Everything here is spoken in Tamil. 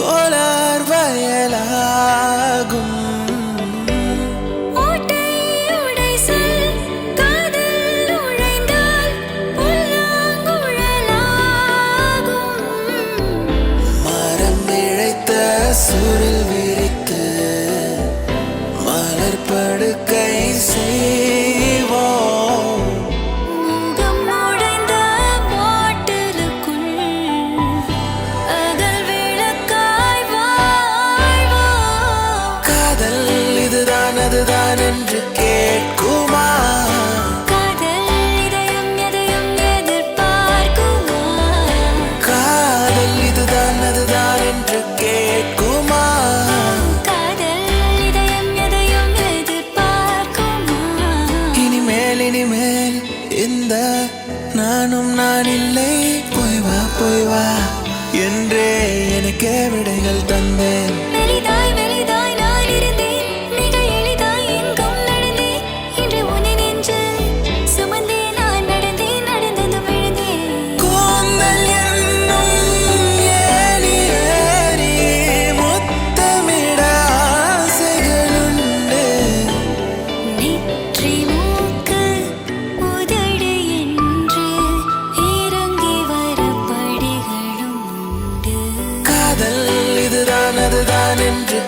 கோலார் வயலாகும். மரம் இழைத்த சுரில் விரித்து மலர் படுக்கை செய்வோம். காதல் இதுதான் அதுதான் என்று கேட்குமா? காதல் இதுதான் அதுதான் என்று கேட்குமா? இனிமேல் இனிமேல் இந்த நானும் நான் இல்லை, போய் வா என்றே எனக்கே விடைகள் தந்தேன். கூந்தல் என்னும் ஏணி ஏறி முத்தமிட ஆசைகளுண்டு. காதல் இதுதான் அதுதான் என்று